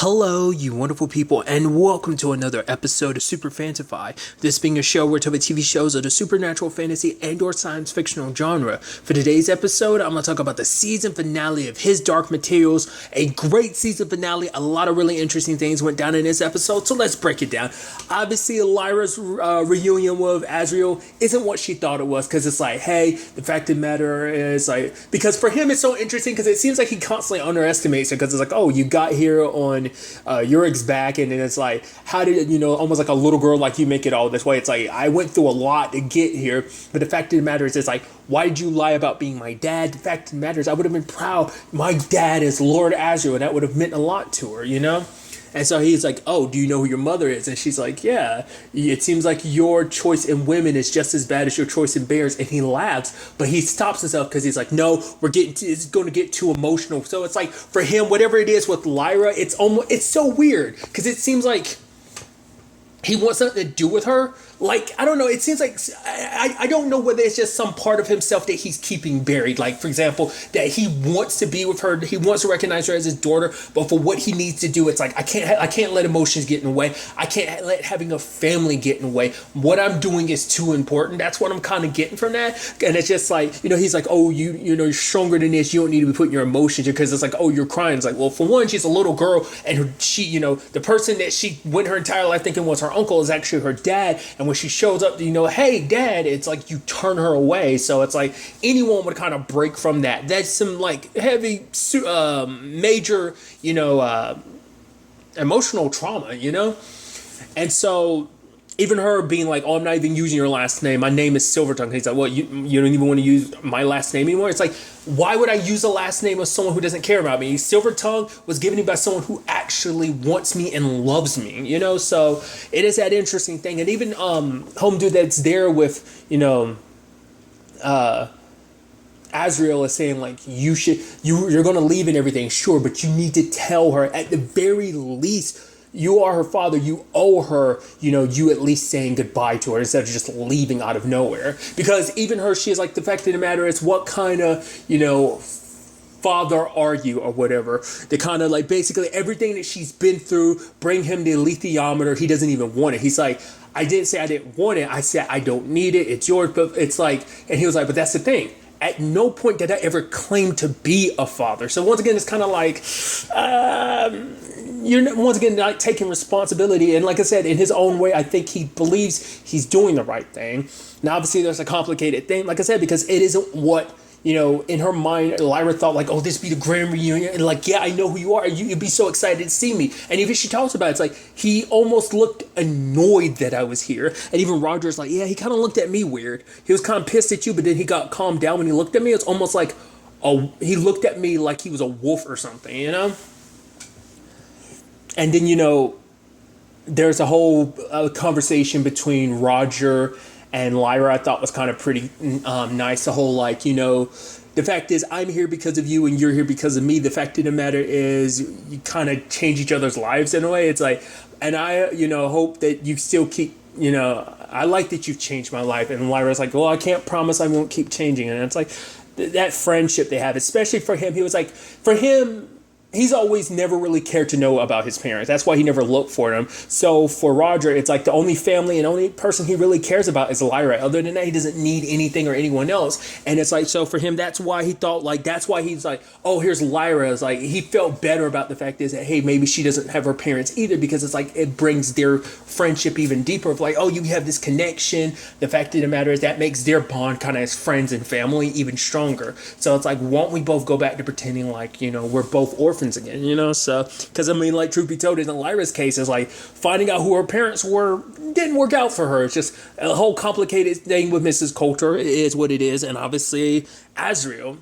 Hello, you wonderful people, and welcome to another episode of Super-Fanta-Fi. This being a show where we talk about TV shows of the supernatural, fantasy, and/or science fictional genre. For today's episode, I'm going to talk about the season finale of His Dark Materials. A great season finale. A lot of really interesting things went down in this episode, so let's break it down. Obviously, Lyra's reunion with Azrael isn't what she thought it was, because it's like, hey, the fact of the matter is, like, because for him it's so interesting, because it seems like he constantly underestimates her, because it's like, oh, you got here on Yurik's back, and then it's like, how did it, almost like a little girl like you make it all this way. It's like, I went through a lot to get here, but the fact of the matter is, it's like, why did you lie about being my dad? The fact of the matter is, I would have been proud. My dad is Lord Azrael, and that would have meant a lot to her, And so he's like, oh, do you know who your mother is? And she's like, yeah, it seems like your choice in women is just as bad as your choice in bears. And he laughs, but he stops himself because he's like, no, it's going to get too emotional. So it's like, for him, whatever it is with Lyra, it's so weird because it seems like he wants something to do with her. Like, I don't know, it seems like, I don't know whether it's just some part of himself that he's keeping buried. Like, for example, that he wants to be with her, he wants to recognize her as his daughter, but for what he needs to do, it's like, I can't let emotions get in the way. I can't let having a family get in the way. What I'm doing is too important. That's what I'm kind of getting from that. And it's just like, he's like, oh, you're stronger than this. You don't need to be putting your emotions in, because it's like, oh, you're crying. It's like, well, for one, she's a little girl, and she, the person that she went her entire life thinking was her uncle is actually her dad. And when she shows up, hey, dad, it's like you turn her away. So it's like anyone would kind of break from that. That's some like heavy, major, emotional trauma, And so even her being like, oh, I'm not even using your last name. My name is Silvertongue. He's like, well, you don't even want to use my last name anymore. It's like, why would I use the last name of someone who doesn't care about me? Silvertongue was given to me by someone who actually wants me and loves me, So it is that interesting thing. And even home dude that's there with, Azrael is saying like, you're going to leave and everything, sure, but you need to tell her at the very least. You are her father. You owe her, you at least saying goodbye to her instead of just leaving out of nowhere. Because even her, she is like, the fact of the matter is, what kind of, father are you or whatever. The kind of like basically everything that she's been through, bring him the lithiometer. He doesn't even want it. He's like, I didn't say I didn't want it. I said, I don't need it. It's yours. But it's like, and he was like, but that's the thing. At no point did I ever claim to be a father. So once again, it's kind of like, you're once again not taking responsibility. And like I said, in his own way, I think he believes he's doing the right thing. Now, obviously, there's a complicated thing, like I said, because it isn't what, in her mind, Lyra thought like, oh, this be the grand reunion. And like, yeah, I know who you are. You'd be so excited to see me. And even she talks about it, it's like, he almost looked annoyed that I was here. And even Roger's like, yeah, he kind of looked at me weird. He was kind of pissed at you, but then he got calmed down when he looked at me. It's almost like, he looked at me like he was a wolf or something, And then, there's a whole conversation between Roger and Lyra I thought was kind of pretty nice. The whole like, the fact is I'm here because of you and you're here because of me. The fact of the matter is you kind of change each other's lives in a way. It's like, and I, hope that you still keep, I like that you've changed my life. And Lyra's like, well, I can't promise I won't keep changing. And it's like that friendship they have, especially for him. He was like, for him, he's always never really cared to know about his parents. That's why he never looked for them. So for Roger, it's like the only family and only person he really cares about is Lyra. Other than that, he doesn't need anything or anyone else. And it's like, so for him, that's why he thought like, that's why he's like, oh, here's Lyra. It's like, he felt better about the fact is that, hey, maybe she doesn't have her parents either, because it's like, it brings their friendship even deeper of like, oh, you have this connection. The fact of the matter is that makes their bond kind of as friends and family even stronger. So it's like, won't we both go back to pretending like, we're both orphans again, so, because I mean, like, truth be told, in Lyra's case, is like finding out who her parents were didn't work out for her. It's just a whole complicated thing with Mrs. Coulter. It is what it is, and obviously Azrael,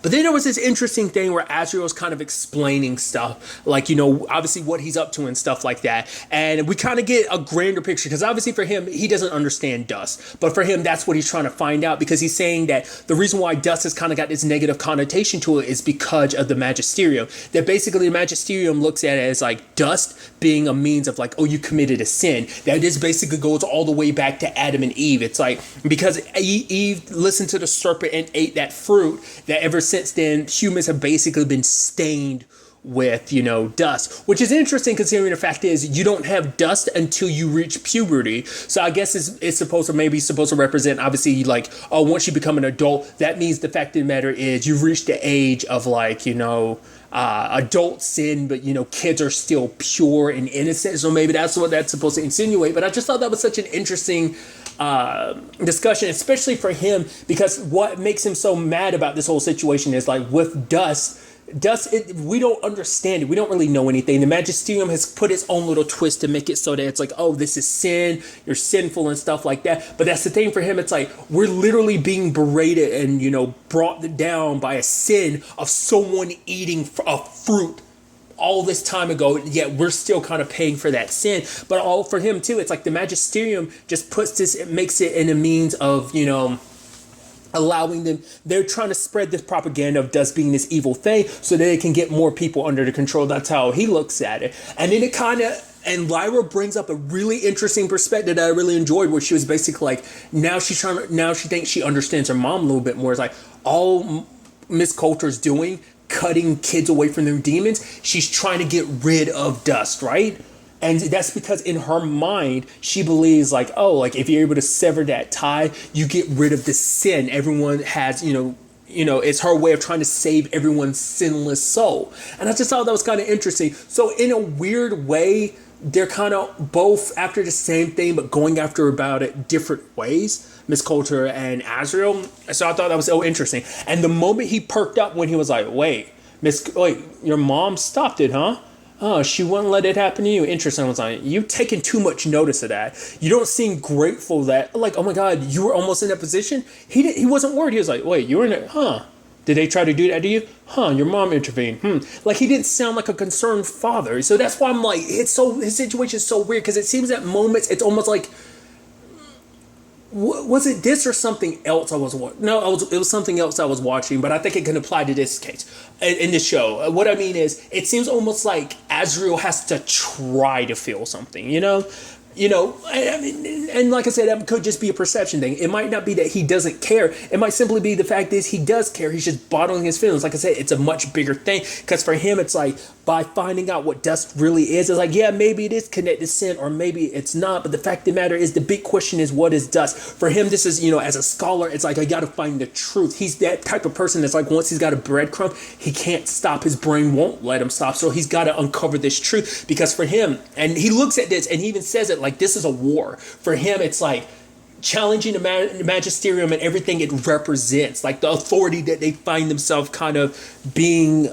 But then there was this interesting thing where Azrael was kind of explaining stuff, like, obviously what he's up to and stuff like that. And we kind of get a grander picture, because obviously for him, he doesn't understand dust. But for him, that's what he's trying to find out, because he's saying that the reason why dust has kind of got this negative connotation to it is because of the magisterium. That basically the magisterium looks at it as like dust being a means of like, oh, you committed a sin. That this basically goes all the way back to Adam and Eve. It's like, because Eve listened to the serpent and ate that fruit, that ever since then, humans have basically been stained with, dust, which is interesting considering the fact is you don't have dust until you reach puberty. So I guess it's supposed to represent, obviously, like, oh, once you become an adult, that means the fact of the matter is you've reached the age of, like, adult sin, but kids are still pure and innocent. So maybe that's what that's supposed to insinuate. But I just thought that was such an interesting discussion, especially for him, because what makes him so mad about this whole situation is, like, with dust, we don't understand it. We don't really know anything. The magisterium has put its own little twist to make it so that it's like, oh, this is sin, you're sinful and stuff like that. But that's the thing for him. It's like we're literally being berated and brought down by a sin of someone eating a fruit all this time ago, yet we're still kind of paying for that sin. But all for him too, it's like the magisterium just puts this, it makes it in a means of allowing them, they're trying to spread this propaganda of dust being this evil thing so that they can get more people under the control. That's how he looks at it. And then and Lyra brings up a really interesting perspective that I really enjoyed, where she was basically like, now she thinks she understands her mom a little bit more. It's like all Miss Coulter's doing, cutting kids away from their demons, she's trying to get rid of dust, right? And that's because in her mind, she believes like, oh, like if you're able to sever that tie, you get rid of the sin. Everyone has, it's her way of trying to save everyone's sinless soul. And I just thought that was kind of interesting. So in a weird way, they're kind of both after the same thing, but going after about it different ways, Miss Coulter and Azrael. So I thought that was so interesting. And the moment he perked up when he was like, wait, your mom stopped it, huh? Oh, she wouldn't let it happen to you. Interesting. I was like, you've taken too much notice of that. You don't seem grateful that, like, oh my God, you were almost in that position. He wasn't worried. He was like, wait, you were in it, huh? Did they try to do that to you? Huh, your mom intervened. Like, he didn't sound like a concerned father. So that's why I'm like, his situation is so weird, because it seems at moments, it's almost like, was it this or something else I was watching? No, it was something else I was watching, but I think it can apply to this case in this show. What I mean is, it seems almost like Azrael has to try to feel something, I mean, and like I said, that could just be a perception thing. It might not be that he doesn't care. It might simply be the fact is he does care. He's just bottling his feelings. Like I said, it's a much bigger thing, because for him, it's like by finding out what dust really is, it's like, yeah, maybe it is connected to sin, or maybe it's not. But the fact of the matter is, the big question is, what is dust? For him, this is, as a scholar, it's like, I got to find the truth. He's that type of person that's like, once he's got a breadcrumb, he can't stop. His brain won't let him stop. So he's got to uncover this truth, because for him, and he looks at this and he even says it like, this is a war. For him, it's like challenging the magisterium and everything it represents, like the authority that they find themselves kind of being,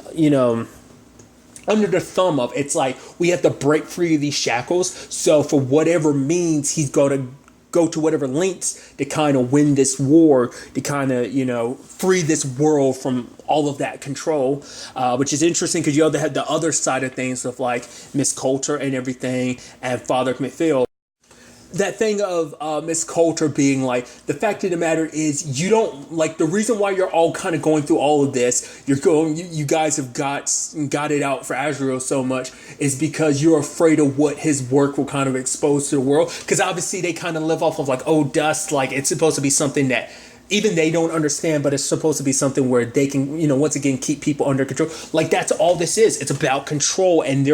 under the thumb of. It's like, we have to break free of these shackles. So for whatever means, he's going to go to whatever lengths to kind of win this war, to kind of, free this world from all of that control, which is interesting, because you had the other side of things of like Miss Coulter and everything, and Father McPhail. That thing of Miss Coulter being like, the fact of the matter is, you don't, like, the reason why you're all kind of going through all of this, you guys have got it out for Azrael so much, is because you're afraid of what his work will kind of expose to the world. Because obviously they kind of live off of like, oh, dust, like it's supposed to be something that even they don't understand, but it's supposed to be something where they can, once again, keep people under control. Like, that's all this is. It's about control, and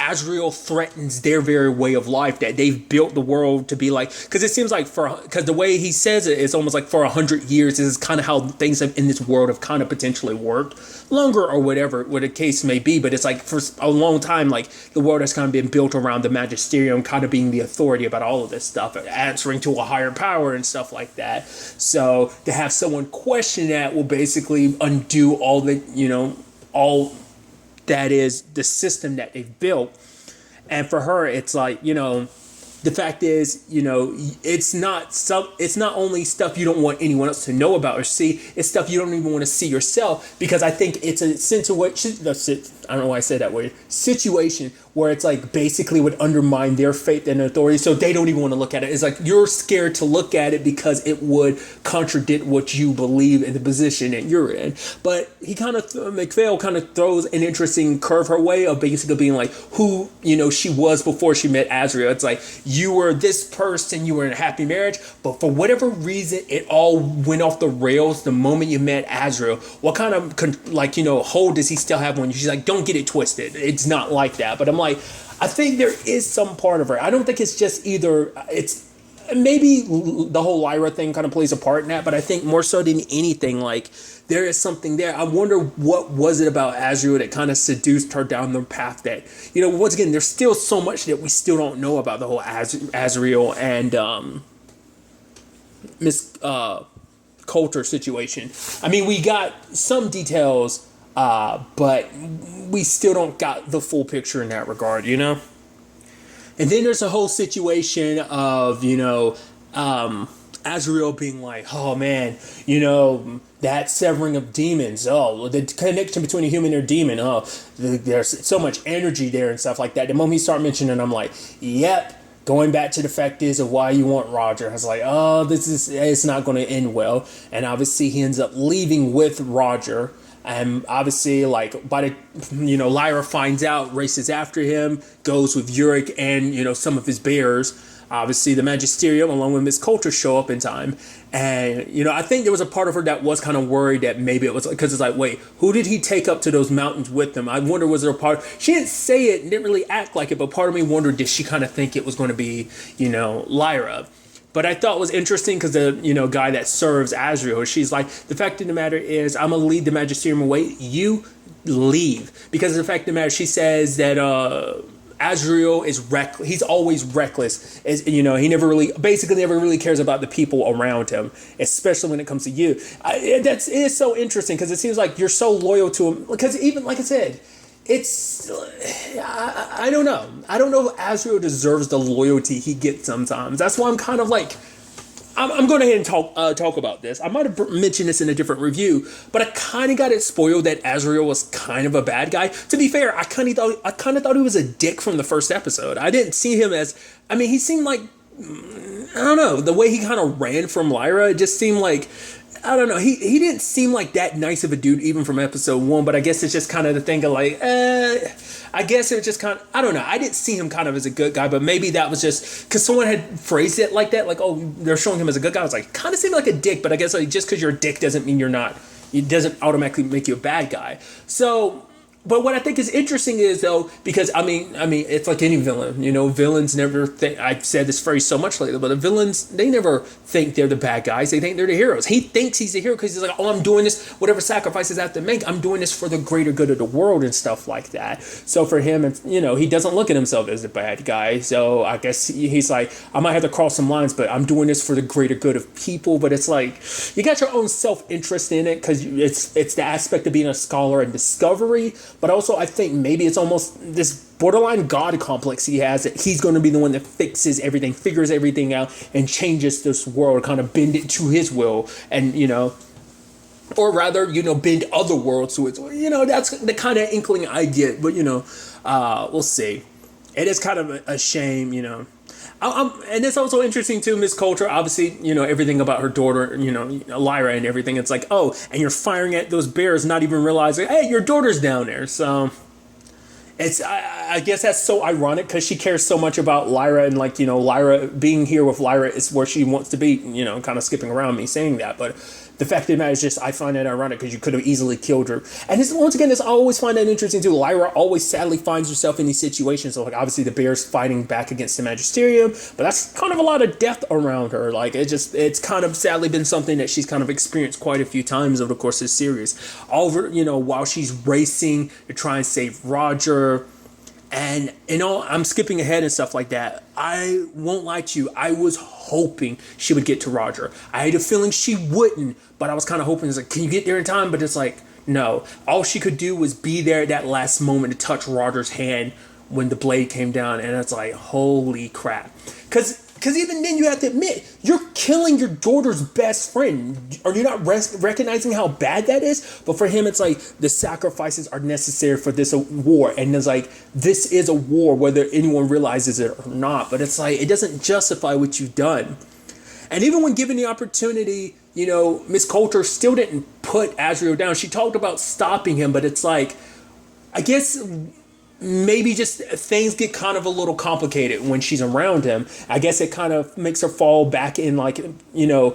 Azrael threatens their very way of life that they've built the world to be like, because it seems like because the way he says it, it's almost like for 100 years, this is kind of how things in this world have kind of potentially worked, longer or whatever, what the case may be. But it's like for a long time, like the world has kind of been built around the magisterium kind of being the authority about all of this stuff, answering to a higher power and stuff like that. So to have someone question that will basically undo all the, all that is the system that they've built. And for her, it's like, the fact is, it's not only stuff you don't want anyone else to know about or see, it's stuff you don't even want to see yourself, because I think it's a situation, I don't know why I said that word, situation where it's like basically would undermine their faith and authority, so they don't even want to look at it. It's like you're scared to look at it because it would contradict what you believe in the position that you're in. But he kind of McPhail kind of throws an interesting curve her way of basically being like who she was before she met Azrael. It's like you were this person, you were in a happy marriage, but for whatever reason it all went off the rails the moment you met Azrael. What kind of hold does he still have on you? She's like, don't get it twisted, it's not like that. But I'm like, I think there is some part of her. I don't think it's just either. It's maybe the whole Lyra thing kind of plays a part in that, but I think more so than anything, like there is something there. I wonder what was it about Azrael that kind of seduced her down the path that, once again, there's still so much that we still don't know about the whole Azrael and Miss Coulter situation. I mean, we got some details, but we still don't got the full picture in that regard, And then there's a whole situation of, Azrael being like, oh man, that severing of demons, the connection between a human and a demon, there's so much energy there and stuff like that. The moment he started mentioning it, I'm like, yep. Going back to the fact is of why you want Roger. I was like, it's not going to end well. And obviously he ends up leaving with Roger. And obviously, like, by the, Lyra finds out, races after him, goes with Uric and, some of his bears. Obviously, the Magisterium, along with Miss Coulter, show up in time. And, I think there was a part of her that was kind of worried that maybe it was, because it's like, wait, who did he take up to those mountains with him? I wonder, was there a part, she didn't say it, didn't really act like it, but part of me wondered, did she kind of think it was going to be, Lyra? But I thought it was interesting because the, guy that serves Azrael, she's like, the fact of the matter is, I'm going to lead the Magisterium away. You leave. Because the fact of the matter, she says that Azrael is reckless. He's always reckless. He never really cares about the people around him, especially when it comes to you. It is so interesting because it seems like you're so loyal to him. Because even, like I said, I don't know. I don't know if Azrael deserves the loyalty he gets sometimes. That's why I'm kind of like, I'm going ahead and talk about this. I might have mentioned this in a different review, but I kind of got it spoiled that Azrael was kind of a bad guy. To be fair, I kind of thought he was a dick from the first episode. I didn't see him as, he seemed like, I don't know, the way he kind of ran from Lyra, it just seemed like, I don't know. He didn't seem like that nice of a dude even from episode 1, but I guess it's just kind of the thing of like, I guess it was just kind of, I don't know. I didn't see him kind of as a good guy, but maybe that was just because someone had phrased it like that. Like, oh, they're showing him as a good guy. I was like, kind of seemed like a dick, but I guess like just because you're a dick doesn't mean you're not, it doesn't automatically make you a bad guy. So, but what I think is interesting is though, because I mean, it's like any villain, villains never think, I've said this phrase so much lately, but the villains, they never think they're the bad guys. They think they're the heroes. He thinks he's the hero because he's like, oh, I'm doing this, whatever sacrifices I have to make, I'm doing this for the greater good of the world and stuff like that. So for him, it's, he doesn't look at himself as the bad guy. So I guess he's like, I might have to cross some lines, but I'm doing this for the greater good of people. But it's like, you got your own self-interest in it because it's the aspect of being a scholar and discovery. But also, I think maybe it's almost this borderline God complex he has that he's going to be the one that fixes everything, figures everything out, and changes this world, kind of bend it to his will, and, or rather, bend other worlds to it. That's the kind of inkling I get, but, we'll see. It is kind of a shame, and it's also interesting too, Miss Coulter, obviously, everything about her daughter, Lyra and everything. It's like, oh, and you're firing at those bears, not even realizing, hey, your daughter's down there. So it's, I guess that's so ironic because she cares so much about Lyra and like, Lyra being here with Lyra is where she wants to be, kind of skipping around me saying that. But the fact of the matter is just, I find that ironic because you could have easily killed her. And once again, I always find that interesting too. Lyra always sadly finds herself in these situations. So like obviously the bears fighting back against the Magisterium, but that's kind of a lot of death around her. Like it's kind of sadly been something that she's kind of experienced quite a few times over the course of the series. While she's racing to try and save Roger. And, I'm skipping ahead and stuff like that. I won't lie to you. I was hoping she would get to Roger. I had a feeling she wouldn't, but I was kind of hoping, it's like, can you get there in time? But it's like, no. All she could do was be there at that last moment to touch Roger's hand when the blade came down. And it's like, holy crap. Because Because even then, you have to admit, you're killing your daughter's best friend. Are you not recognizing how bad that is? But for him, it's like the sacrifices are necessary for this war. And it's like, this is a war, whether anyone realizes it or not. But it's like, it doesn't justify what you've done. And even when given the opportunity, you know, Miss Coulter still didn't put Azrael down. She talked about stopping him, but it's like, I guess maybe just things get kind of a little complicated when she's around him. I guess it kind of makes her fall back in, like, you know,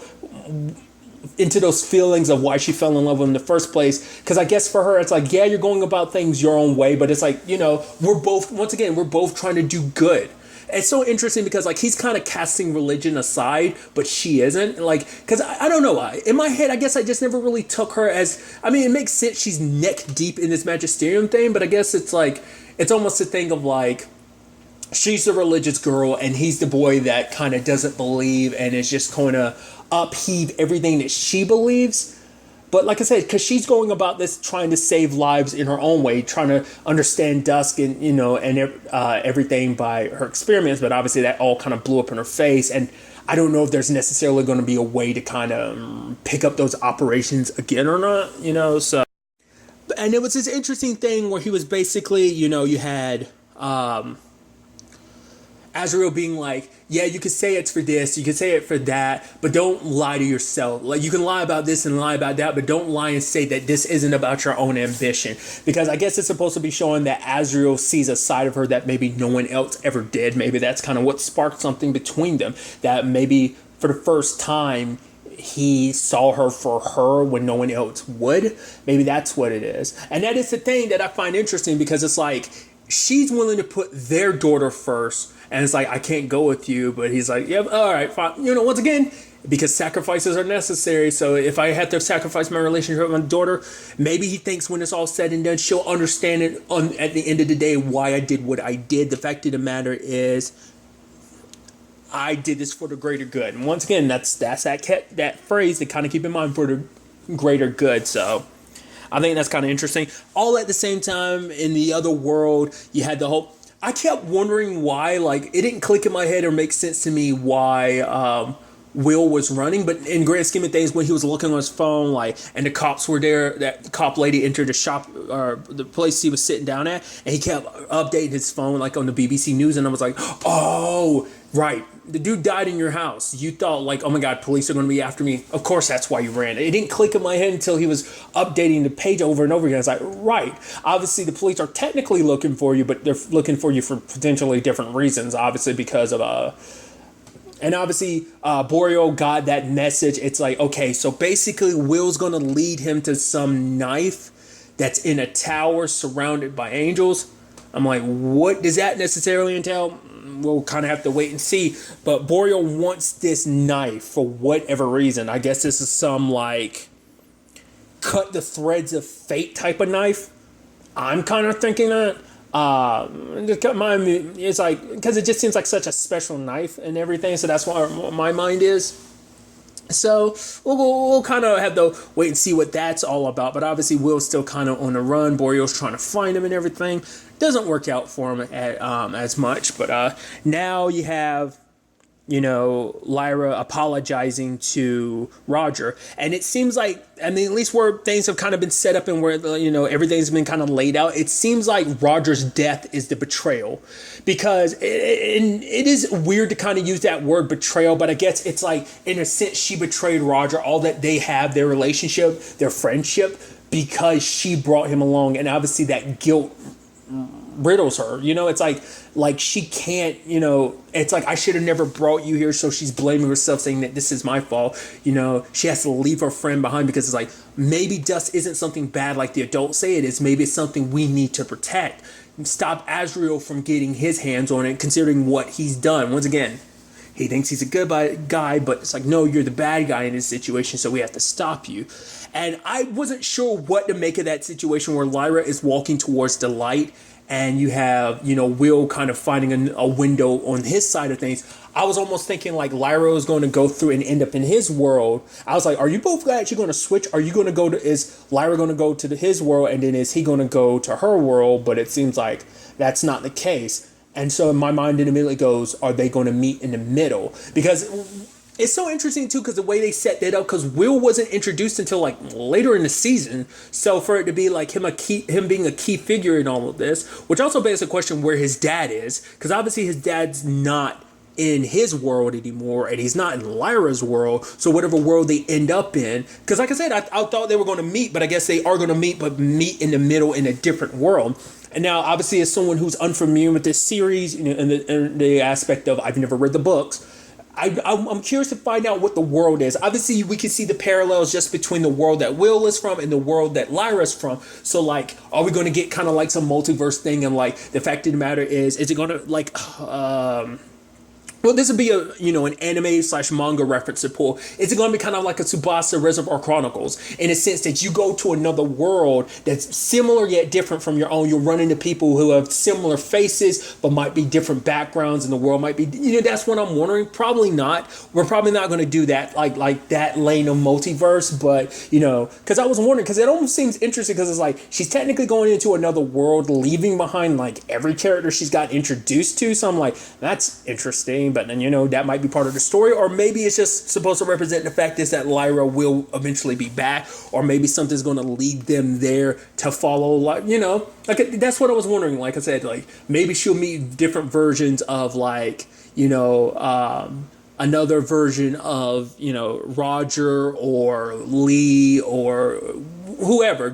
into those feelings of why she fell in love with him in the first place. Because I guess for her, it's like, yeah, you're going about things your own way, but it's like, you know, we're both trying to do good. It's so interesting because, like, he's kind of casting religion aside, but she isn't. Like, because I don't know why. In my head, I guess I just never really took her as, I mean, it makes sense. She's neck deep in this magisterium thing, but I guess it's like, it's almost a thing of like, she's the religious girl and he's the boy that kind of doesn't believe and is just going to upheave everything that she believes. But like I said, because she's going about this trying to save lives in her own way, trying to understand dusk and, you know, and everything by her experiments. But obviously that all kind of blew up in her face. And I don't know if there's necessarily going to be a way to kind of pick up those operations again or not, you know. So, and it was this interesting thing where he was basically, you know, you had Azrael being like, yeah, you could say it's for this, you could say it for that, but don't lie to yourself. Like, you can lie about this and lie about that, but don't lie and say that this isn't about your own ambition. Because I guess it's supposed to be showing that Azrael sees a side of her that maybe no one else ever did. Maybe that's kind of what sparked something between them. That maybe for the first time, he saw her for her when no one else would. Maybe that's what it is. And that is the thing that I find interesting, because it's like, she's willing to put their daughter first. And it's like, I can't go with you. But he's like, yeah, all right, fine. You know, once again, because sacrifices are necessary. So if I have to sacrifice my relationship with my daughter, maybe he thinks when it's all said and done, she'll understand it at the end of the day why I did what I did. The fact of the matter is, I did this for the greater good. And once again, that's that phrase to kind of keep in mind, for the greater good. So I think that's kind of interesting. All at the same time, in the other world, you had the whole... I kept wondering why, like, it didn't click in my head or make sense to me why Will was running. But in grand scheme of things, when he was looking on his phone, like, and the cops were there, that cop lady entered the shop or the place he was sitting down at, and he kept updating his phone, like, on the BBC News. And I was like, oh, right. The dude died in your house. You thought, like, oh my God, police are going to be after me. Of course, that's why you ran. It didn't click in my head until he was updating the page over and over again. I was like, right. Obviously, the police are technically looking for you, but they're looking for you for potentially different reasons. Obviously, because of and obviously, Boreal got that message. It's like, okay, so basically, Will's going to lead him to some knife that's in a tower surrounded by angels. I'm like, what does that necessarily entail? We'll kind of have to wait and see. But Boreal wants this knife for whatever reason. I guess this is some, like, cut the threads of fate type of knife. I'm kind of thinking that. It's like, because it just seems like such a special knife and everything. So that's what my mind is. So we'll kind of have to wait and see what that's all about. But obviously, Will's still kind of on the run. Boreal's trying to find him and everything. Doesn't work out for him as much. But now you have, you know, Lyra apologizing to Roger. And it seems like, I mean, at least where things have kind of been set up and where, you know, everything's been kind of laid out, it seems like Roger's death is the betrayal. Because it is weird to kind of use that word betrayal, but I guess it's like, in a sense, she betrayed Roger, all that they have, their relationship, their friendship, because she brought him along. And obviously that guilt riddles her, you know. It's like she can't, you know, it's like, I should have never brought you here. So she's blaming herself, saying that this is my fault. You know, she has to leave her friend behind because it's like, maybe dust isn't something bad like the adults say it is. Maybe it's something we need to protect. Stop Azrael from getting his hands on it, considering what he's done. Once again, he thinks he's a good guy, but it's like, no, you're the bad guy in this situation, so we have to stop you. And I wasn't sure what to make of that situation where Lyra is walking towards the light, and you have, you know, Will kind of finding a window on his side of things. I was almost thinking like Lyra was going to go through and end up in his world. I was like, are you both actually going to switch? Are you going to go to, is Lyra going to go to his world, and then is he going to go to her world? But it seems like that's not the case. And so in my mind, it immediately goes, are they going to meet in the middle? Because it's so interesting too, because the way they set that up, because Will wasn't introduced until like later in the season. So for it to be like him being a key figure in all of this, which also begs the question where his dad is, because obviously his dad's not in his world anymore, and he's not in Lyra's world. So whatever world they end up in, because like I said, I thought they were going to meet, but I guess they are going to meet, but meet in the middle in a different world. And now, obviously, as someone who's unfamiliar with this series, you know, in the aspect of I've never read the books, I'm curious to find out what the world is. Obviously, we can see the parallels just between the world that Will is from and the world that Lyra's from. So, like, are we going to get kind of like some multiverse thing? And like, the fact of the matter is it going to like well, this would be an anime / manga reference to pull. Is it going to be kind of like a Tsubasa Reservoir Chronicles in a sense that you go to another world that's similar yet different from your own? You'll run into people who have similar faces but might be different backgrounds, and the world might be, that's what I'm wondering. Probably not. We're probably not going to do that like that lane of multiverse, but because I was wondering, because it almost seems interesting, because it's like she's technically going into another world, leaving behind like every character she's got introduced to. So I'm like, that's interesting. But then, that might be part of the story, or maybe it's just supposed to represent the fact is that Lyra will eventually be back, or maybe something's going to lead them there to follow, like that's what I was wondering. Like I said, like maybe she'll meet different versions of like, another version of, Roger or Lee or whoever,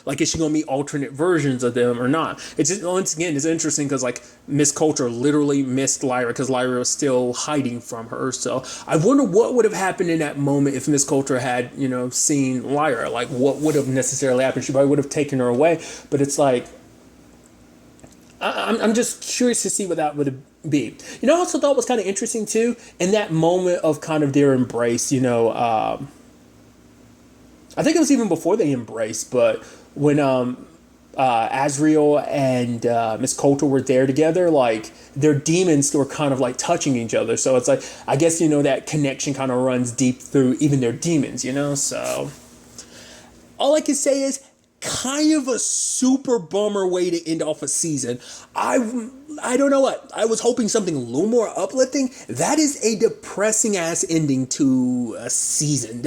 like is she gonna meet alternate versions of them or not? It's just, once again, it's interesting because like Miss Coulter literally missed Lyra because Lyra was still hiding from her. So I wonder what would have happened in that moment if Miss Coulter had seen Lyra. Like what would have necessarily happened? She probably would have taken her away. But it's like I'm just curious to see what that would be. I also thought was kind of interesting too in that moment of kind of their embrace. I think it was even before they embraced, but when Azriel and Miss Coulter were there together, like their demons were kind of like touching each other. So it's like, I guess, that connection kind of runs deep through even their demons, So all I can say is kind of a super bummer way to end off a season. I don't know what. I was hoping something a little more uplifting. That is a depressing ass ending to a season.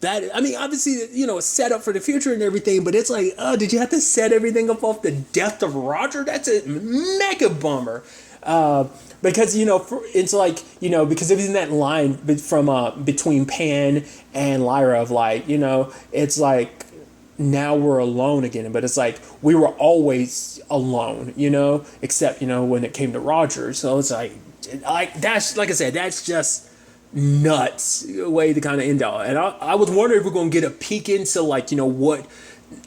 I mean, obviously, it's set up for the future and everything, but it's like, oh, did you have to set everything up off the death of Roger? That's a mega bummer. Because, it's like, because it was in that line from between Pan and Lyra of like, it's like, now we're alone again. But it's like, we were always alone, except, when it came to Roger. So it's like that's, like I said, that's just nuts way to kind of end out. And I was wondering if we're going to get a peek into like, what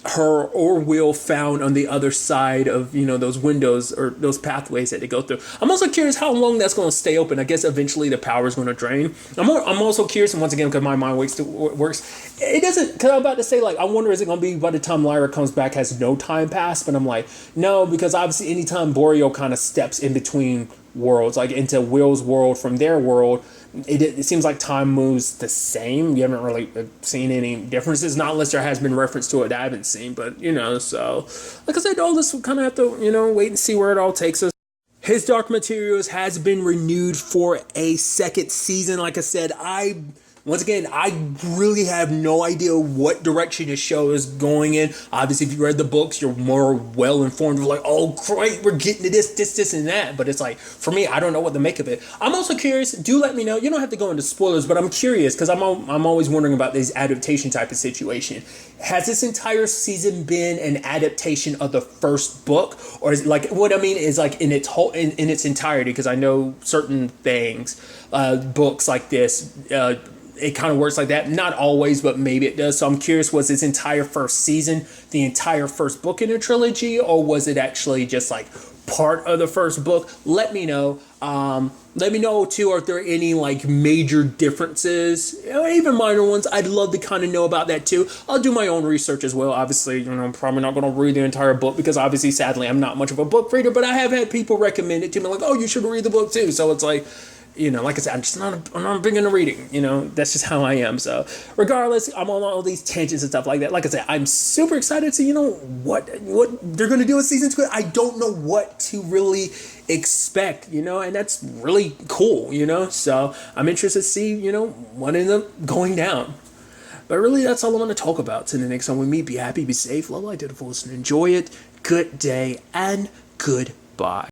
her or Will found on the other side of, those windows or those pathways that they go through. I'm also curious how long that's going to stay open. I guess eventually the power is going to drain. I'm also curious, and once again, because my mind works, it doesn't, because I'm about to say, like, I wonder, is it going to be by the time Lyra comes back has no time passed? But I'm like, no, because obviously anytime Boreal kind of steps in between worlds, like into Will's world from their world, it seems like time moves the same. You haven't really seen any differences, not unless there has been reference to it that I haven't seen. But, so like I said, all this will kind of have to, wait and see where it all takes us. His Dark Materials has been renewed for a second season. Like I said, once again, I really have no idea what direction the show is going in. Obviously, if you read the books, you're more well informed of like, oh, great, we're getting to this, and that. But it's like, for me, I don't know what to make of it. I'm also curious. Do let me know. You don't have to go into spoilers, but I'm curious because I'm always wondering about this adaptation type of situation. Has this entire season been an adaptation of the first book, or is it like, what I mean is like in its whole in its entirety? Because I know certain things, books like this. It kind of works like that. Not always, but maybe it does. So I'm curious, was this entire first season the entire first book in a trilogy, or was it actually just like part of the first book? Let me know. Let me know too, are there any like major differences, even minor ones? I'd love to kind of know about that too. I'll do my own research as well. Obviously, I'm probably not going to read the entire book because obviously, sadly, I'm not much of a book reader, but I have had people recommend it to me like, oh, you should read the book too. So it's like, like I said, I'm not big into reading. That's just how I am. So regardless, I'm on all these tangents and stuff like that. Like I said, I'm super excited to what they're gonna do in season 2. I don't know what to really expect, and that's really cool. So I'm interested to see what ends up going down. But really, that's all I want to talk about. Till the next time we meet, be happy, be safe, love life to the fullest, and enjoy it. Good day and goodbye.